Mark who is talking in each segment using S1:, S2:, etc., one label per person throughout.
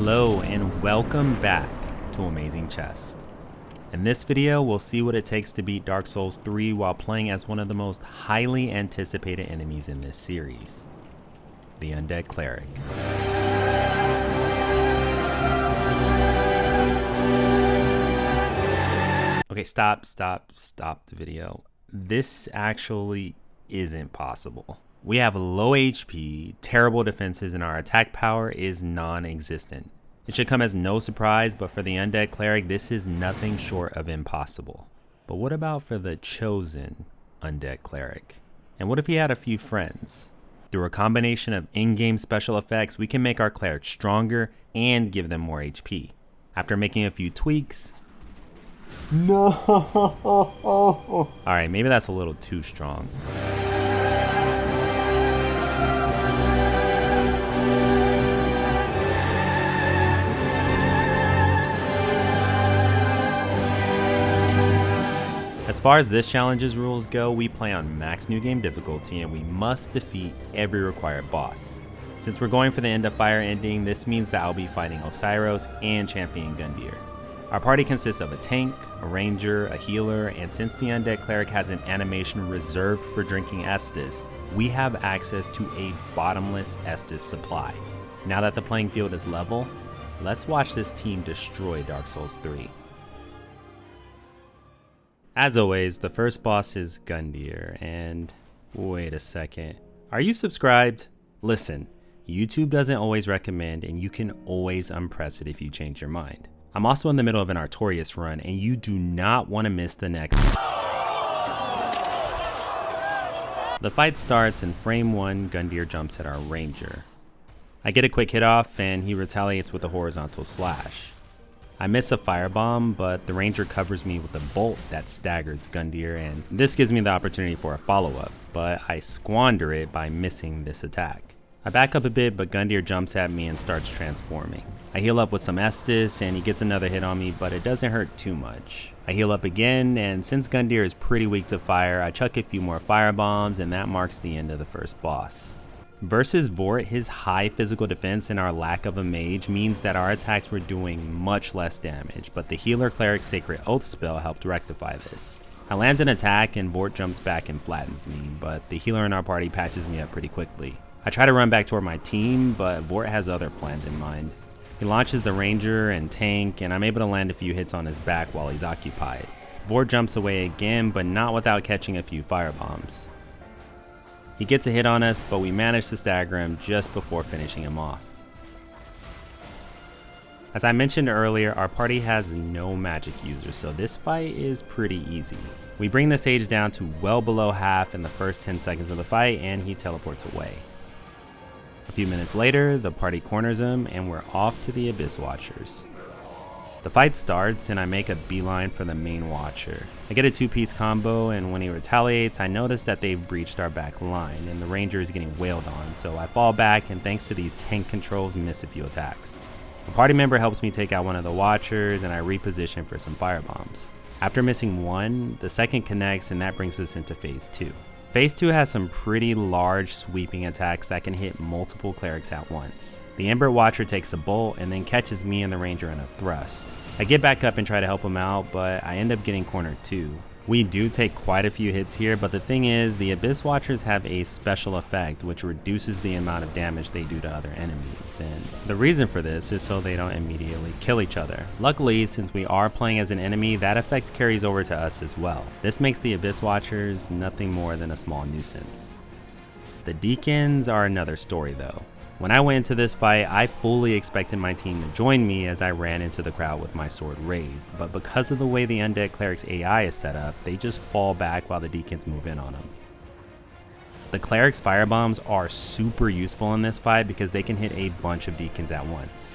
S1: Hello and welcome back to Amazing Chest. In this video, we'll see what it takes to beat Dark Souls 3 while playing as one of the most highly anticipated enemies in this series, the Undead Cleric. Okay, stop the video. This actually isn't possible. We have low HP, terrible defenses, and our attack power is non-existent. It should come as no surprise, but for the Undead Cleric, this is nothing short of impossible. But what about for the chosen Undead Cleric? And what if he had a few friends? Through a combination of in-game special effects, we can make our cleric stronger and give them more HP. After making a few tweaks... No! Alright, maybe that's a little too strong. As far as this challenge's rules go, we play on max new game difficulty and we must defeat every required boss. Since we're going for the end of fire ending, this means that I'll be fighting Osiros and Champion Gundyr. Our party consists of a tank, a ranger, a healer, and since the Undead Cleric has an animation reserved for drinking Estus, we have access to a bottomless Estus supply. Now that the playing field is level, let's watch this team destroy Dark Souls 3. As always, the first boss is Gundyr, and wait a second, are you subscribed? Listen, YouTube doesn't always recommend and you can always unpress it if you change your mind. I'm also in the middle of an Artorias run and you do not want to miss the next. The fight starts in frame 1, Gundyr jumps at our ranger. I get a quick hit off and he retaliates with a horizontal slash. I miss a firebomb, but the ranger covers me with a bolt that staggers Gundyr, and this gives me the opportunity for a follow-up, but I squander it by missing this attack. I back up a bit, but Gundyr jumps at me and starts transforming. I heal up with some Estus, and he gets another hit on me, but it doesn't hurt too much. I heal up again, and since Gundyr is pretty weak to fire, I chuck a few more firebombs, and that marks the end of the first boss. Versus Vort, his high physical defense and our lack of a mage means that our attacks were doing much less damage, but the healer cleric's Sacred Oath spell helped rectify this. I land an attack and Vort jumps back and flattens me, but the healer in our party patches me up pretty quickly. I try to run back toward my team, but Vort has other plans in mind. He launches the ranger and tank, and I'm able to land a few hits on his back while he's occupied. Vort jumps away again, but not without catching a few firebombs. He gets a hit on us, but we manage to stagger him just before finishing him off. As I mentioned earlier, our party has no magic users, so this fight is pretty easy. We bring the sage down to well below half in the first 10 seconds of the fight, and he teleports away. A few minutes later, the party corners him, and we're off to the Abyss Watchers. The fight starts and I make a beeline for the main watcher. I get a two-piece combo, and when he retaliates, I notice that they've breached our back line and the ranger is getting wailed on, so I fall back and thanks to these tank controls miss a few attacks. A party member helps me take out one of the watchers and I reposition for some firebombs. After missing one, the second connects and that brings us into phase 2. Phase 2 has some pretty large sweeping attacks that can hit multiple clerics at once. The Ember Watcher takes a bolt and then catches me and the ranger in a thrust. I get back up and try to help him out, but I end up getting cornered too. We do take quite a few hits here, but the thing is, the Abyss Watchers have a special effect which reduces the amount of damage they do to other enemies, and the reason for this is so they don't immediately kill each other. Luckily, since we are playing as an enemy, that effect carries over to us as well. This makes the Abyss Watchers nothing more than a small nuisance. The Deacons are another story though. When I went into this fight, I fully expected my team to join me as I ran into the crowd with my sword raised, but because of the way the Undead Cleric's AI is set up, they just fall back while the Deacons move in on them. The Cleric's firebombs are super useful in this fight because they can hit a bunch of Deacons at once.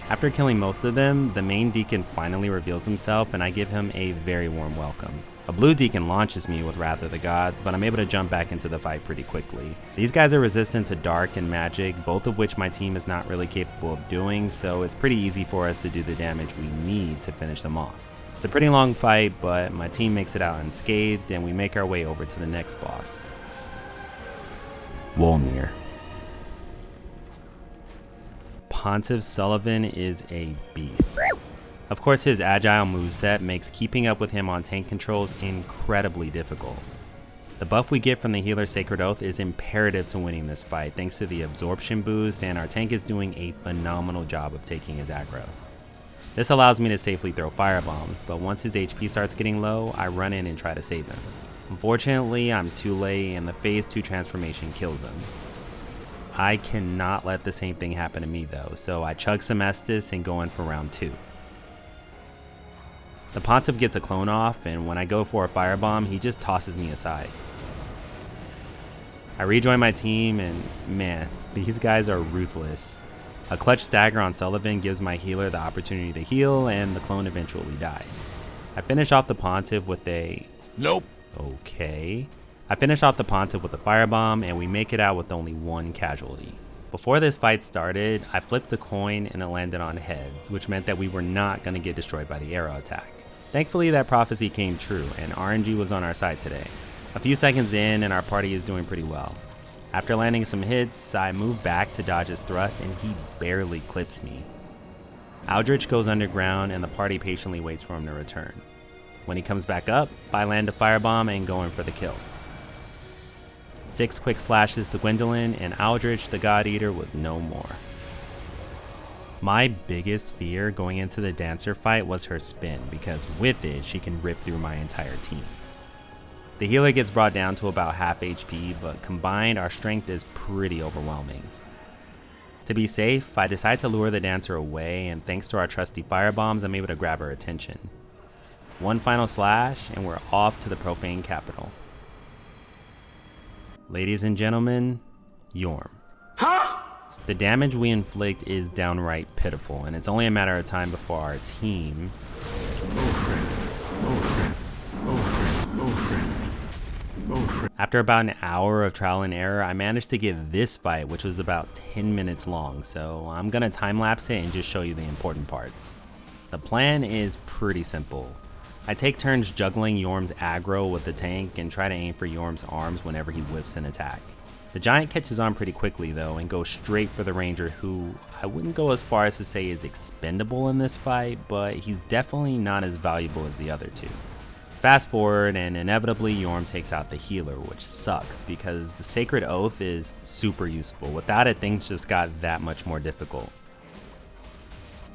S1: After killing most of them, the main Deacon finally reveals himself and I give him a very warm welcome. A blue Deacon launches me with Wrath of the Gods, but I'm able to jump back into the fight pretty quickly. These guys are resistant to dark and magic, both of which my team is not really capable of doing, so it's pretty easy for us to do the damage we need to finish them off. It's a pretty long fight, but my team makes it out unscathed and we make our way over to the next boss. Wolnir. Pontiff Sulyvahn is a beast. Of course, his agile moveset makes keeping up with him on tank controls incredibly difficult. The buff we get from the healer Sacred Oath is imperative to winning this fight thanks to the absorption boost, and our tank is doing a phenomenal job of taking his aggro. This allows me to safely throw firebombs, but once his HP starts getting low, I run in and try to save him. Unfortunately, I'm too late and the phase 2 transformation kills him. I cannot let the same thing happen to me though, so I chug some Estus and go in for round 2. The Pontiff gets a clone off, and when I go for a firebomb, he just tosses me aside. I rejoin my team, and man, these guys are ruthless. A clutch stagger on Sulyvahn gives my healer the opportunity to heal, and the clone eventually dies. I finish off the Pontiff with a...
S2: Nope.
S1: Okay. I finish off the Pontiff with a firebomb, and we make it out with only 1 casualty. Before this fight started, I flipped the coin and it landed on heads, which meant that we were not going to get destroyed by the arrow attack. Thankfully, that prophecy came true, and RNG was on our side today. A few seconds in, and our party is doing pretty well. After landing some hits, I move back to dodge his thrust, and he barely clips me. Aldrich goes underground, and the party patiently waits for him to return. When he comes back up, I land a firebomb and go in for the kill. 6 quick slashes to Gwyndolin, and Aldrich, the God Eater, was no more. My biggest fear going into the Dancer fight was her spin, because with it, she can rip through my entire team. The healer gets brought down to about half HP, but combined, our strength is pretty overwhelming. To be safe, I decide to lure the Dancer away, and thanks to our trusty firebombs, I'm able to grab her attention. 1 final slash, and we're off to the profane capital. Ladies and gentlemen, Yorm.
S2: Huh?
S1: The damage we inflict is downright pitiful, and it's only a matter of time before our team... After about an hour of trial and error, I managed to get this fight, which was about 10 minutes long, so I'm gonna time-lapse it and just show you the important parts. The plan is pretty simple. I take turns juggling Yhorm's aggro with the tank and try to aim for Yhorm's arms whenever he whiffs an attack. The giant catches on pretty quickly though and goes straight for the ranger, who I wouldn't go as far as to say is expendable in this fight, but he's definitely not as valuable as the other two. Fast forward, and inevitably Yhorm takes out the healer, which sucks because the Sacred Oath is super useful. Without it, things just got that much more difficult.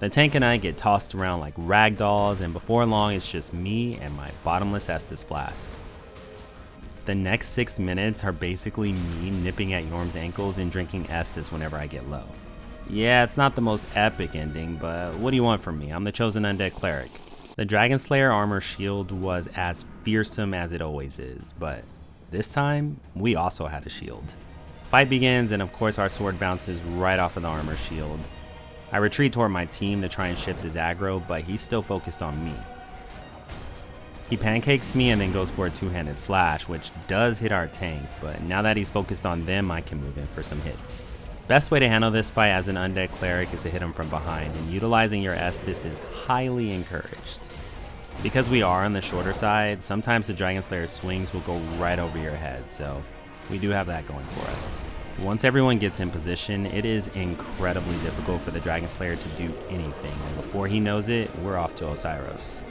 S1: The tank and I get tossed around like ragdolls, and before long it's just me and my bottomless Estus flask. The next 6 minutes are basically me nipping at Yhorm's ankles and drinking Estus whenever I get low. Yeah, it's not the most epic ending, but what do you want from me? I'm the chosen Undead Cleric. The Dragonslayer armor shield was as fearsome as it always is, but this time, we also had a shield. Fight begins, and of course our sword bounces right off of the armor shield. I retreat toward my team to try and shift his aggro, but he's still focused on me. He pancakes me and then goes for a 2-handed slash, which does hit our tank, but now that he's focused on them, I can move in for some hits. Best way to handle this fight as an Undead Cleric is to hit him from behind, and utilizing your Estus is highly encouraged. Because we are on the shorter side, sometimes the Dragonslayer swings will go right over your head, so we do have that going for us. Once everyone gets in position, it is incredibly difficult for the Dragonslayer to do anything, and before he knows it, we're off to Osiris.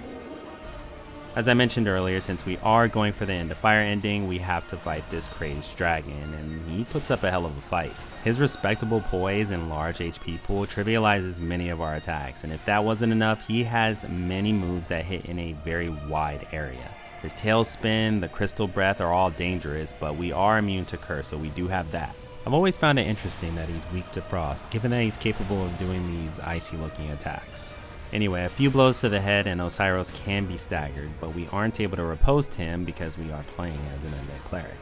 S1: As I mentioned earlier, since we are going for the end of fire ending, we have to fight this crazed dragon, and he puts up a hell of a fight. His respectable poise and large HP pool trivializes many of our attacks, and if that wasn't enough, he has many moves that hit in a very wide area. His tailspin, the crystal breath are all dangerous, but we are immune to curse, so we do have that. I've always found it interesting that he's weak to frost, given that he's capable of doing these icy looking attacks. Anyway, a few blows to the head and Osiris can be staggered, but we aren't able to riposte him because we are playing as an Undead Cleric.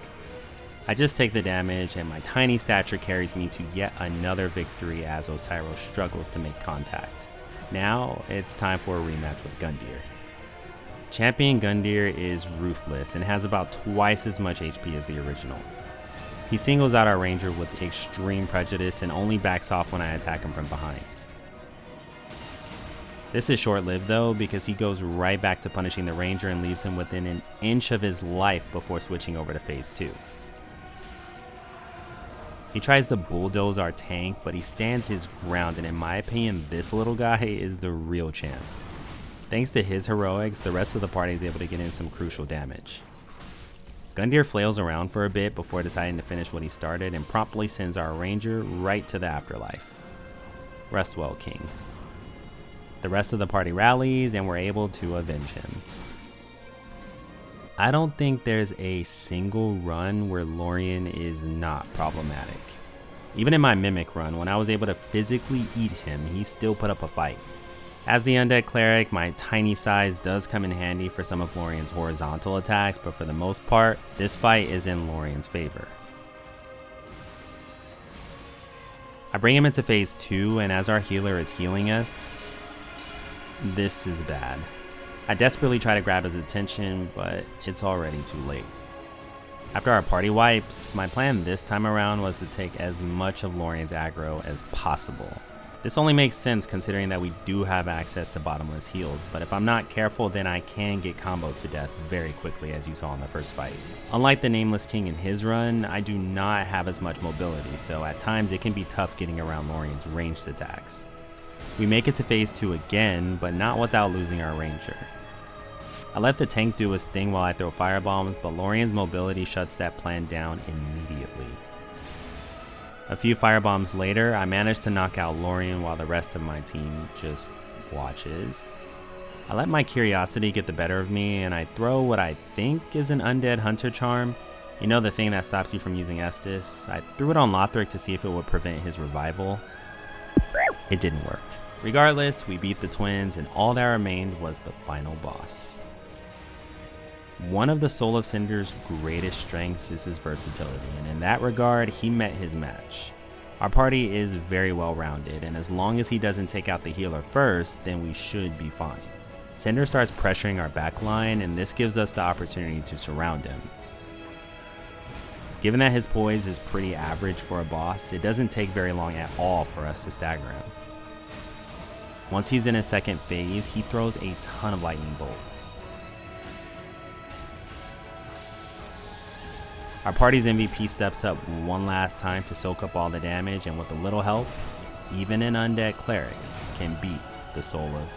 S1: I just take the damage, and my tiny stature carries me to yet another victory as Osiris struggles to make contact. Now, it's time for a rematch with Gundyr. Champion Gundyr is ruthless and has about twice as much HP as the original. He singles out our ranger with extreme prejudice and only backs off when I attack him from behind. This is short-lived though, because he goes right back to punishing the ranger and leaves him within an inch of his life before switching over to phase 2. He tries to bulldoze our tank, but he stands his ground, and in my opinion, this little guy is the real champ. Thanks to his heroics, the rest of the party is able to get in some crucial damage. Gundyr flails around for a bit before deciding to finish what he started and promptly sends our ranger right to the afterlife. Rest well, King. The rest of the party rallies and we're able to avenge him. I don't think there's a single run where Lorien is not problematic. Even in my Mimic run, when I was able to physically eat him, he still put up a fight. As the Undead Cleric, my tiny size does come in handy for some of Lorien's horizontal attacks, but for the most part, this fight is in Lorien's favor. I bring him into phase 2, and as our healer is healing us, this is bad. I desperately try to grab his attention, but it's already too late. After our party wipes, my plan this time around was to take as much of Lorien's aggro as possible. This only makes sense considering that we do have access to bottomless heals, but if I'm not careful, then I can get comboed to death very quickly, as you saw in the first fight. Unlike the Nameless King in his run, I do not have as much mobility, so at times it can be tough getting around Lorien's ranged attacks. We make it to phase 2 again, but not without losing our ranger. I let the tank do his thing while I throw firebombs, but Lorien's mobility shuts that plan down immediately. A few firebombs later, I managed to knock out Lorien while the rest of my team just watches. I let my curiosity get the better of me, and I throw what I think is an Undead Hunter Charm. You know, the thing that stops you from using Estus. I threw it on Lothric to see if it would prevent his revival. It didn't work. Regardless, we beat the twins, and all that remained was the final boss. One of the Soul of Cinder's greatest strengths is his versatility, and in that regard, he met his match. Our party is very well rounded, and as long as he doesn't take out the healer first, then we should be fine. Cinder starts pressuring our backline, and this gives us the opportunity to surround him. Given that his poise is pretty average for a boss, it doesn't take very long at all for us to stagger him. Once he's in his second phase, he throws a ton of lightning bolts. Our party's MVP steps up one last time to soak up all the damage, and with a little help, even an Undead Cleric can beat the Soul of...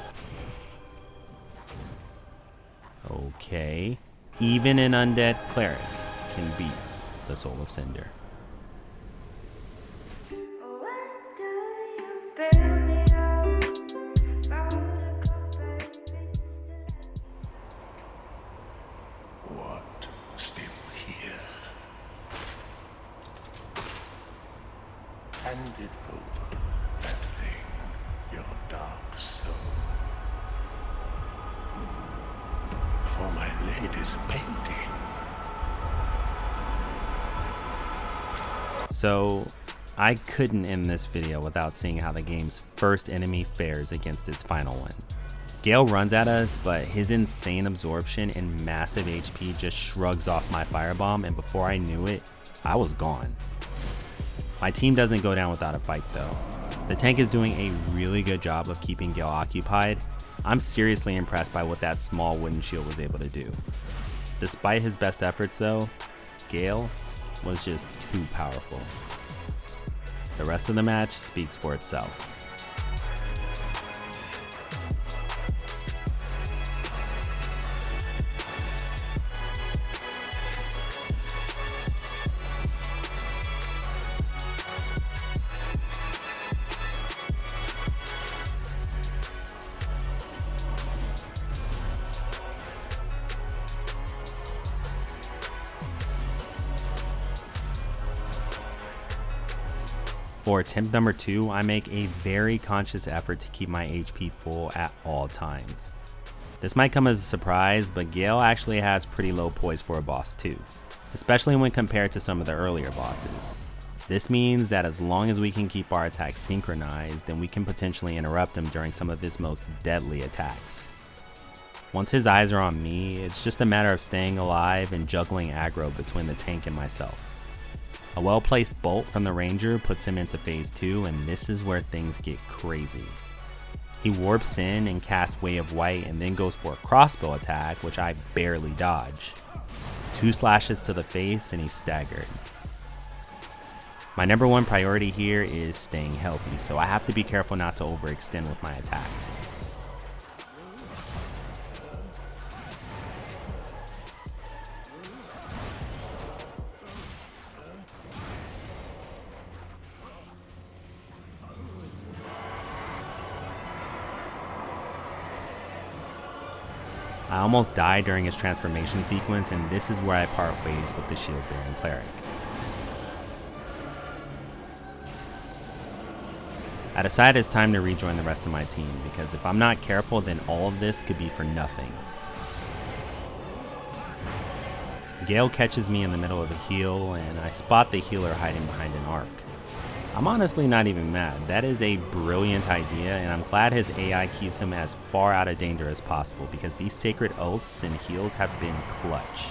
S1: Okay, even an Undead Cleric can beat the Soul of Cinder.
S2: Hand it over, that thing, your dark soul. For my lady's painting.
S1: So, I couldn't end this video without seeing how the game's first enemy fares against its final one. Gael runs at us, but his insane absorption and massive HP just shrugs off my firebomb, and before I knew it, I was gone. My team doesn't go down without a fight though. The tank is doing a really good job of keeping Gael occupied. I'm seriously impressed by what that small wooden shield was able to do. Despite his best efforts though, Gael was just too powerful. The rest of the match speaks for itself. For attempt number 2, I make a very conscious effort to keep my HP full at all times. This might come as a surprise, but Gael actually has pretty low poise for a boss too, especially when compared to some of the earlier bosses. This means that as long as we can keep our attacks synchronized, then we can potentially interrupt him during some of his most deadly attacks. Once his eyes are on me, it's just a matter of staying alive and juggling aggro between the tank and myself. A well-placed bolt from the ranger puts him into phase 2, and this is where things get crazy. He warps in and casts Way of White and then goes for a crossbow attack, which I barely dodge. 2 slashes to the face and he's staggered. My number one priority here is staying healthy, so I have to be careful not to overextend with my attacks. I almost died during his transformation sequence, and this is where I part ways with the shield-bearing cleric. I decided it's time to rejoin the rest of my team, because if I'm not careful, then all of this could be for nothing. Gael catches me in the middle of a heal, and I spot the healer hiding behind an arc. I'm honestly not even mad. That is a brilliant idea, and I'm glad his AI keeps him as far out of danger as possible, because these sacred oaths and heals have been clutch.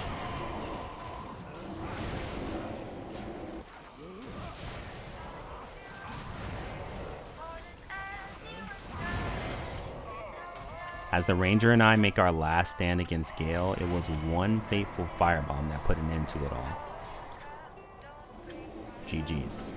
S1: As the ranger and I make our last stand against Gael, it was one fateful firebomb that put an end to it all. GG's.